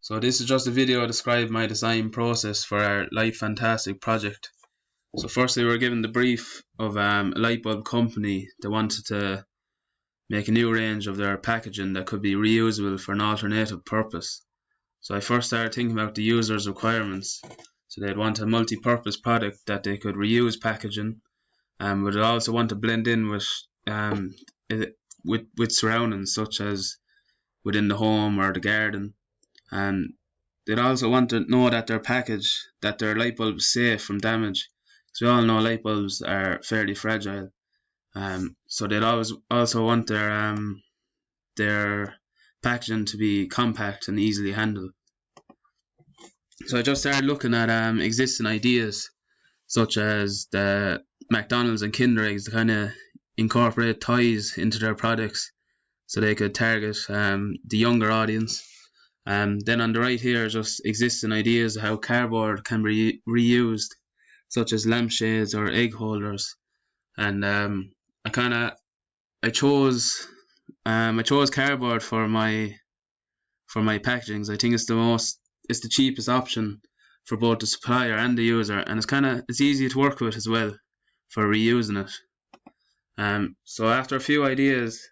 So this is just a video to describe my design process for our Light Fantastic project. So firstly, we were given the brief of a light bulb company that wanted to make a new range of their packaging that could be reusable for an alternative purpose. So I first started thinking about the user's requirements. So they'd want a multi-purpose product that they could reuse packaging, but they'd also want to blend in with surroundings such as within the home or the garden. And they'd also want to know that their light bulb is safe from damage. So we all know light bulbs are fairly fragile. So they'd also want their packaging to be compact and easily handled. So I just started looking at existing ideas such as the McDonald's and Kinder Eggs to kind of incorporate toys into their products so they could target the younger audience. Then on the right here, just existing ideas of how cardboard can be reused, such as lampshades or egg holders. And I chose cardboard for my packagings. I think it's the cheapest option for both the supplier and the user, and it's easy to work with as well for reusing it. So after a few ideas,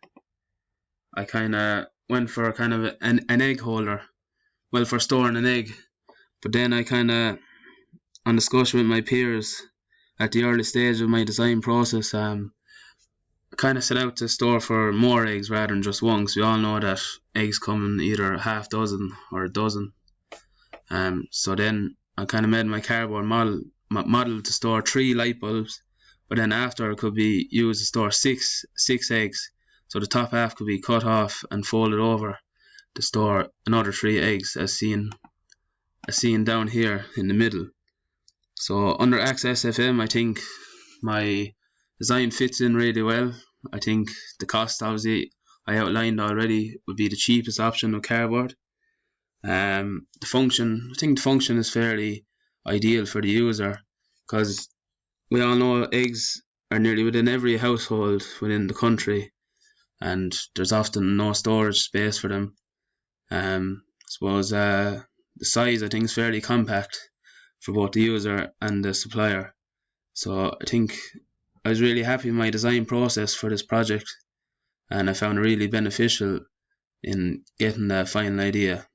I went for an egg holder, well, for storing an egg. But then I on discussion with my peers at the early stage of my design process, set out to store for more eggs rather than just one, because we all know that eggs come in either a half dozen or a dozen. So then I made my cardboard model to store 3 light bulbs, but then after it could be used to store six eggs. So the top half could be cut off and folded over to store another 3 eggs, as seen down here in the middle. So under Access FM, I think my design fits in really well. I think the cost, obviously, I outlined already, would be the cheapest option of cardboard. I think the function is fairly ideal for the user, because we all know eggs are nearly within every household within the country, and there's often no storage space for them. I suppose the size, I think, is fairly compact for both the user and the supplier. So I think I was really happy with my design process for this project, and I found it really beneficial in getting the final idea.